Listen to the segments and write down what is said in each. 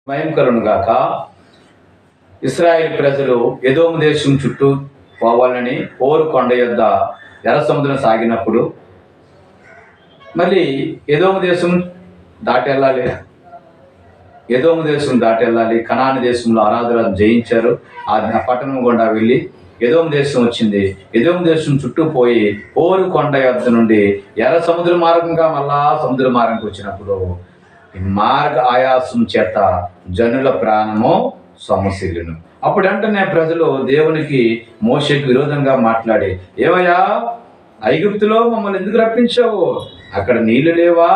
మహిమ కలుగును గాక. ఇశ్రాయేలు ప్రజలు ఎదోము దేశం చుట్టూ పోవాలని హోరు కొండ యొద్ద ఎర్ర సముద్రం సాగినప్పుడు మళ్ళీ ఎదోము దేశం దాటి వెళ్ళాలి. ఎదోము దేశం దాటి వెళ్ళాలి. కనాను దేశంలో ఆరాధనలు జయించారు. ఆ పట్టణం గుండా వెళ్ళి ఎదోము దేశం వచ్చింది. ఎదోము దేశం చుట్టూ పోయి హోరు కొండ యొద్ద నుండి ఎర్ర సముద్ర మార్గంగా మళ్ళా సముద్ర మార్గంకి వచ్చినప్పుడు ఈ మార్గ ఆయాసం చేత జనుల ప్రాణము సొమ్మసిల్లును. అప్పుడు వెంటనే ప్రజలు దేవునికి మోషేకు విరోధంగా మాట్లాడి, ఏమయ్యా, ఐగుప్తులో మమ్మల్ని ఎందుకు రప్పించావు? అక్కడ నీళ్లు లేవా?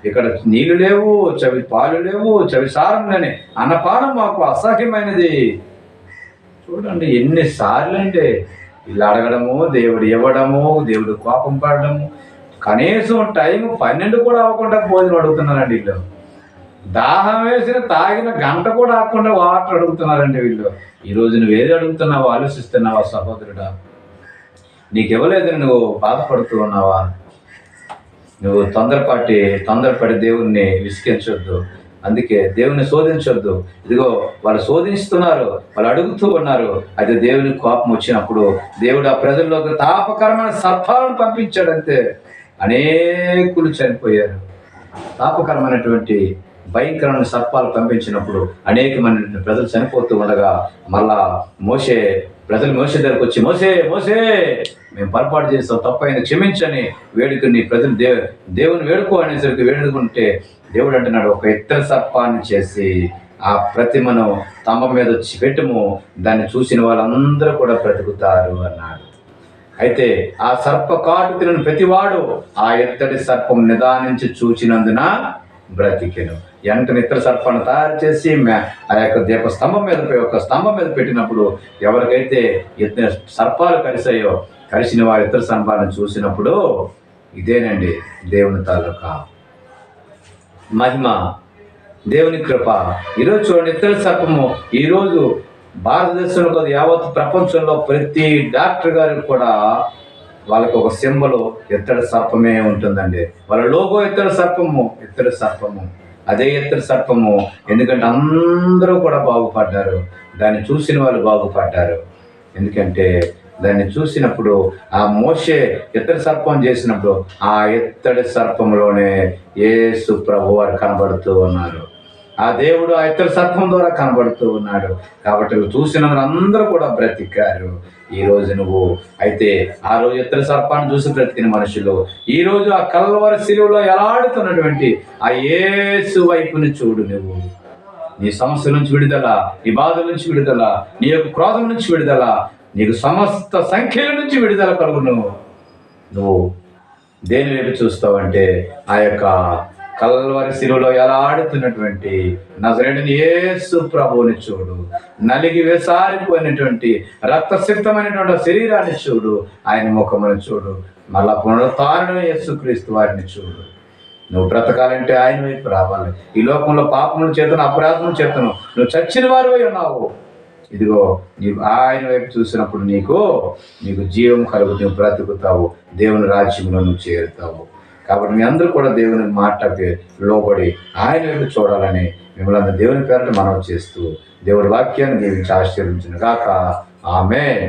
ఇక్కడ నీళ్లు లేవు, చవి పాలు లేవు, చవి సారం లేని అన్నపానం మాకు అసహ్యమైనది. చూడండి ఎన్నిసార్లు అంటే ఇలా అడగడము, దేవుడు ఇవ్వడము, దేవుడు కోపం పడడము. కనీసం టైం 12 కూడా అవ్వకుండా భోజనం అడుగుతున్నారండి వీళ్ళు. దాహం వేసిన తాగిన గంట కూడా ఆకుండా వాటర్ అడుగుతున్నారండి వీళ్ళు. ఈరోజు నువ్వు ఏది అడుగుతున్నావో ఆలోచిస్తున్నావా సహోదరుడా? నీకు ఇవ్వలేదని నువ్వు బాధపడుతూ ఉన్నావా? నువ్వు తొందరపడి దేవుణ్ణి విసిగించొద్దు. అందుకే దేవుని శోధించొద్దు. ఇదిగో వాళ్ళు శోధిస్తున్నారు, వాళ్ళు అడుగుతూ ఉన్నారు. అయితే దేవునికి కోపం వచ్చినప్పుడు దేవుడు ఆ ప్రజల్లోకి తాపకరమైన సర్పాలను పంపించాడంతే. అనేకులు చనిపోయారు. తాపకరమైనటువంటి భయంకరమైన సర్పాలు పంపించినప్పుడు అనేకమైన ప్రజలు చనిపోతూ ఉండగా మళ్ళా మోషే దగ్గరకు వచ్చి, మోసే మేము పొరపాటు చేస్తాం, తప్పైంది క్షమించని వేడుకని ప్రజలు దేవుని వేడుకో అనేసరికి వేడుకుంటే దేవుడు అంటున్నాడు, ఒక ఇత్తడి సర్పాన్ని చేసి ఆ ప్రతిమను స్తంభం మీద వచ్చి పెట్టుము, దాన్ని చూసిన వాళ్ళందరూ కూడా బ్రతుకుతారు అన్నాడు. అయితే ఆ సర్ప కాటు తినని ప్రతివాడు ఆ ఇత్తడి సర్పం నిదానించి చూచినందున బ్రతికెను. వెంటనే ఇత్తడి సర్పాన్ని తయారు చేసి ఆ యొక్క స్తంభం మీద పెట్టినప్పుడు ఎవరికైతే సర్పాలు కలిసిన వారి ఇత్తడి సర్పాలను చూసినప్పుడు ఇదేనండి దేవుని తాలూకా మహిమ, దేవుని కృప. ఈరోజు చూడండి, ఇత్తడి సర్పము ఈరోజు భారతదేశంలో కాదు, యావత్ ప్రపంచంలో ప్రతి డాక్టర్ గారికి కూడా వాళ్ళకి ఒక సింబల్ ఇత్తడి సర్పమే ఉంటుందండి. వాళ్ళ లోగో ఇత్తడి సర్పము. అదే ఇత్తడి సర్పము. ఎందుకంటే అందరూ కూడా బాగుపడ్డారు, దాన్ని చూసిన వాళ్ళు బాగుపడ్డారు. ఎందుకంటే దాన్ని చూసినప్పుడు ఆ మోషే ఇత్తడి సర్పం చేసినప్పుడు ఆ ఇత్తడి సర్పంలోనే యేసు ప్రభు వారు కనబడుతూ ఉన్నారు. ఆ దేవుడు ఆ ఇత్తడి సర్పం ద్వారా కనబడుతూ ఉన్నాడు. కాబట్టి చూసిన అందరూ కూడా బ్రతికారు. ఈ రోజు నువ్వు అయితే ఆ రోజు ఇత్తడి సర్పాన్ని చూసి బ్రతికిన మనుషులు ఈ రోజు ఆ కల్వరి శిలువలో ఎలాడుతున్నటువంటి ఆ యేసు వైపుని చూడు. నువ్వు నీ సమస్య నుంచి విడుదల, నీ బాధల నుంచి విడుదల, నీ యొక్క క్రోధం నుంచి విడుదల, నీకు సమస్త సంఖ్యల నుంచి విడుదల కలుగును. నువ్వు దేని వైపు చూస్తావంటే ఆ యొక్క కల్వరి శిలువలో ఎలా ఆడుతున్నటువంటి నజరేయుడైన యేసు ప్రభువుని చూడు. నలిగి వేసారిపోయినటువంటి రక్తసిక్తమైనటువంటి శరీరాన్ని చూడు. ఆయన ముఖమును చూడు. మళ్ళా పునరుత్థానుడైన యేసుక్రీస్తు వారిని చూడు. నువ్వు బ్రతకాలంటే ఆయన వైపు రావాలి. ఈ లోకంలో పాపముల చేతను అపరాధముల చేతను నువ్వు చచ్చిన వారివై ఉన్నావు. ఇదిగో నీవు ఆయన వైపు చూసినప్పుడు నీకు జీవం కలుగుతూ బ్రతుకుతావు. దేవుని రాజ్యంలో నువ్వు చేరుతావు. కాబట్టి మీ అందరూ కూడా దేవుని మాటకి లోబడి ఆయన వైపు చూడాలని మిమ్మల్ని అందరూ దేవుని పేరట మనవి చేస్తూ దేవుడి వాక్యాన్ని దీవించి ఆశీర్వదించును గాక. ఆమేన్.